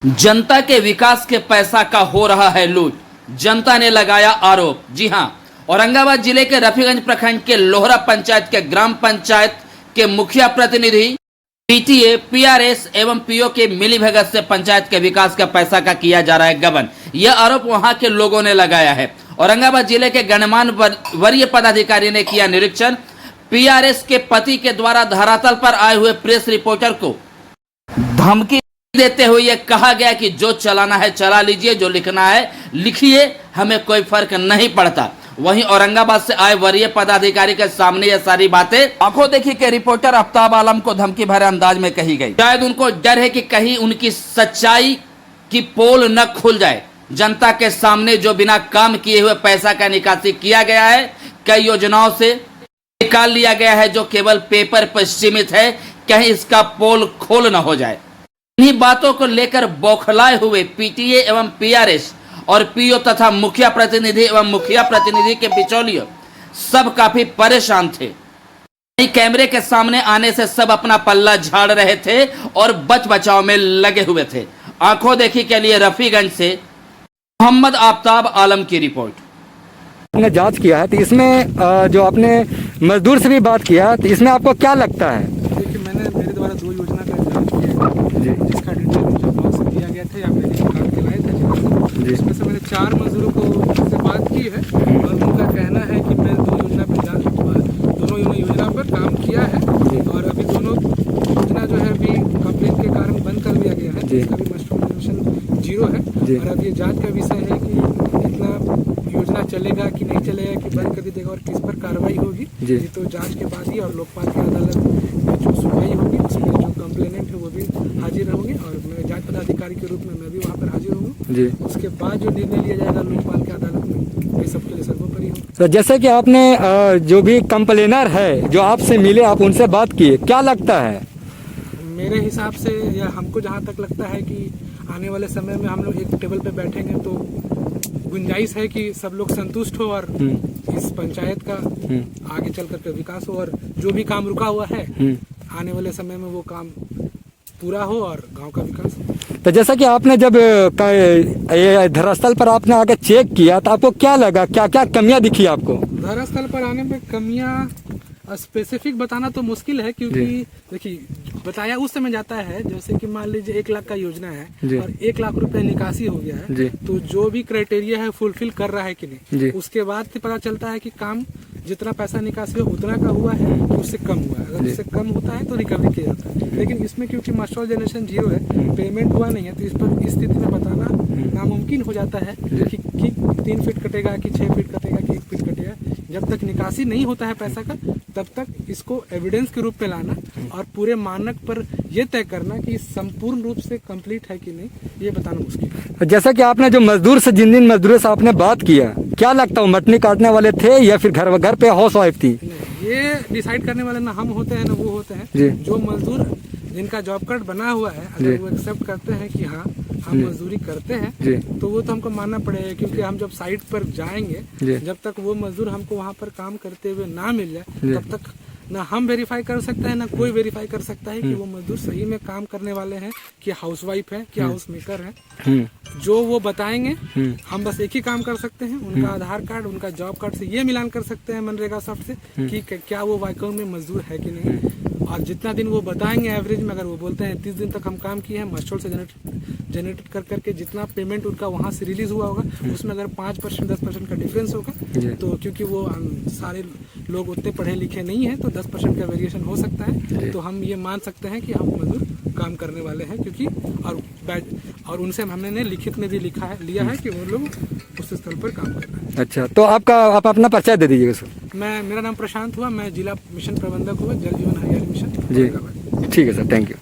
जनता के विकास के पैसा का हो रहा है लूट, जनता ने लगाया आरोप। जी हां, औरंगाबाद जिले के रफीगंज प्रखंड के लोहरा पंचायत के ग्राम पंचायत के मुखिया प्रतिनिधि, पीटीए, पीआरएस एवं पीओ के मिलीभगत से पंचायत के विकास का पैसा का किया जा रहा है गबन। यह आरोप वहां के लोगों ने लगाया है। औरंगाबाद जिले के गणमान्य वरीय पदाधिकारी ने किया निरीक्षण। पीआरएस के पति के द्वारा धरातल पर आए हुए प्रेस रिपोर्टर को धमकी देते हुए यह कहा गया कि जो चलाना है चला लीजिए, जो लिखना है लिखिए, हमें कोई फर्क नहीं पड़ता। वहीं औरंगाबाद से आए वरीय पदाधिकारी के सामने ये सारी बातें आंखों देखी के रिपोर्टर आफ्ताब आलम को धमकी भरे अंदाज में कही गई। शायद उनको डर है कि कहीं उनकी सच्चाई की पोल न खुल जाए। जनता के सामने जो बिना काम किए हुए पैसा का निकासी किया गया है, कई योजनाओं से निकाल लिया गया है जो केवल पेपर पर सीमित है, कहीं इसका पोल खोल न हो जाए। इन्हीं बातों को लेकर बौखलाए हुए पीटीए एवं पीआरएस और पीओ तथा मुखिया प्रतिनिधि एवं मुखिया प्रतिनिधि के बिचौलियों सब काफी परेशान थे। कैमरे के सामने आने से सब अपना पल्ला झाड़ रहे थे और बच बचाव में लगे हुए थे। आंखों देखी के लिए रफीगंज से मोहम्मद आफ्ताब आलम की रिपोर्ट। आपने जांच किया है तो इसमें जो आपने मजदूर से भी बात किया तो इसमें आपको क्या लगता है? देखिए, मेरे द्वारा 2 योजना का जांच किया जी, जिसका डिटेल मुझे ब्लॉक से दिया गया था या मैंने काम के लाए थे जी। इसमें से मैंने 4 मजदूरों को से बात की है और उनका कहना है कि मैं दोनों योजना पर काम किया है और अभी दोनों योजना जो है अभी कंप्लेन के कारण बंद कर दिया गया है, जिसका भी मस्टरमाइजेशन 0 है। और अब ये जाँच का विषय है कि कितना योजना चलेगा कि नहीं चलेगा, कि बंद कर दी देगा और किस पर कार्रवाई होगी जी। तो जांच के बाद ही और लोकपाल की अदालत में जो सुनवाई होगी उसमें जो कंप्लेनेंट है वो भी हाजिर होंगे और मैं जांच पदाधिकारी के रूप में मैं भी वहाँ पर हाजिर हूँ। उसके बाद जो निर्णय लिया जाएगा लोकपाल की अदालत में, ये सबके लिए सर्वोपरि हो। तो जैसे कि आपने जो भी कंप्लेनर है जो आपसे मिले, आप उनसे बात किए, क्या लगता है? मेरे हिसाब से या हमको जहाँ तक लगता है कि आने वाले समय में हम लोग एक टेबल पे बैठेंगे तो गुंजाइश है कि सब लोग संतुष्ट हो और इस पंचायत का आगे चल कर के विकास हो और जो भी काम रुका हुआ है आने वाले समय में वो काम पूरा हो और गांव का विकास हो। तो जैसा कि आपने जब धरास्थल पर आपने आके चेक किया तो आपको क्या लगा, क्या क्या कमियां दिखी आपको? धरास्थल पर आने में कमियां स्पेसिफिक बताना तो मुश्किल है, क्योंकि देखिए बताया उस समय जाता है जैसे कि मान लीजिए 1 लाख का योजना है और 1 लाख रुपए निकासी हो गया है, तो जो भी क्राइटेरिया है फुलफिल कर रहा है कि नहीं, उसके बाद फिर पता चलता है कि काम जितना पैसा निकासी हो उतना का हुआ है कि उससे कम हुआ है। अगर उससे कम होता है तो रिकवरी किया जाता है, लेकिन इसमें क्योंकि मास्टर जनरेशन 0 है, पेमेंट हुआ नहीं है, तो इस पर इस स्थिति में बताना नामुमकिन हो जाता है कि 3 फीट कटेगा कि 6 फीट कटेगा कि 1 फीट कटेगा। जब तक निकासी नहीं होता है पैसा का तब तक इसको एविडेंस के रूप में लाना और पूरे मानक पर यह तय करना कि संपूर्ण रूप से कंप्लीट है कि नहीं, ये बताना मुश्किल है। जैसा कि आपने जो मजदूर से जिन मजदूरों से आपने बात किया, क्या लगता है मटनी काटने वाले थे या फिर घर पे हाउस वाइफ थी? ये डिसाइड करने वाले ना हम होते हैं ना वो होते हैं। जो मजदूर जिनका जॉब कार्ड बना हुआ है, अगर वो एक्सेप्ट करते हैं कि हाँ हम मजदूरी करते हैं तो वो तो हमको मानना पड़ेगा, क्योंकि हम जब साइट पर जाएंगे जब तक वो मजदूर हमको वहाँ पर काम करते हुए ना मिल जाए तब तक ना हम वेरीफाई कर सकते हैं ना कोई वेरीफाई कर सकता है कि वो मजदूर सही में काम करने वाले हैं, कि हाउसवाइफ है, कि हाउस मेकर है। जो वो बताएंगे हम बस एक ही काम कर सकते हैं, उनका आधार कार्ड, उनका जॉब कार्ड से ये मिलान कर सकते हैं मनरेगा सॉफ्ट से कि क्या वो वाकई में मजदूर है कि नहीं। और जितना दिन वो बताएंगे एवरेज में, अगर वो बोलते हैं 30 दिन तक हम काम किए हैं, मस्टोल से जनरेट कर करके जितना पेमेंट उनका वहाँ से रिलीज हुआ होगा उसमें अगर 5% 10% का डिफरेंस होगा, तो क्योंकि वो सारे लोग उतने पढ़े लिखे नहीं हैं तो 10% का वेरिएशन हो सकता है, तो हम ये मान सकते हैं कि हम मजदूर काम करने वाले हैं, क्योंकि और उनसे हमने लिखित में भी लिया है कि वो लोग उस स्थल पर काम कर रहे हैं। अच्छा, तो आप अपना परिचय दे दीजिएगा सर। मेरा नाम प्रशांत हुआ, मैं जिला मिशन प्रबंधक हुआ, जल जीवन हरियाली मिशन। जी ठीक है सर, थैंक यू।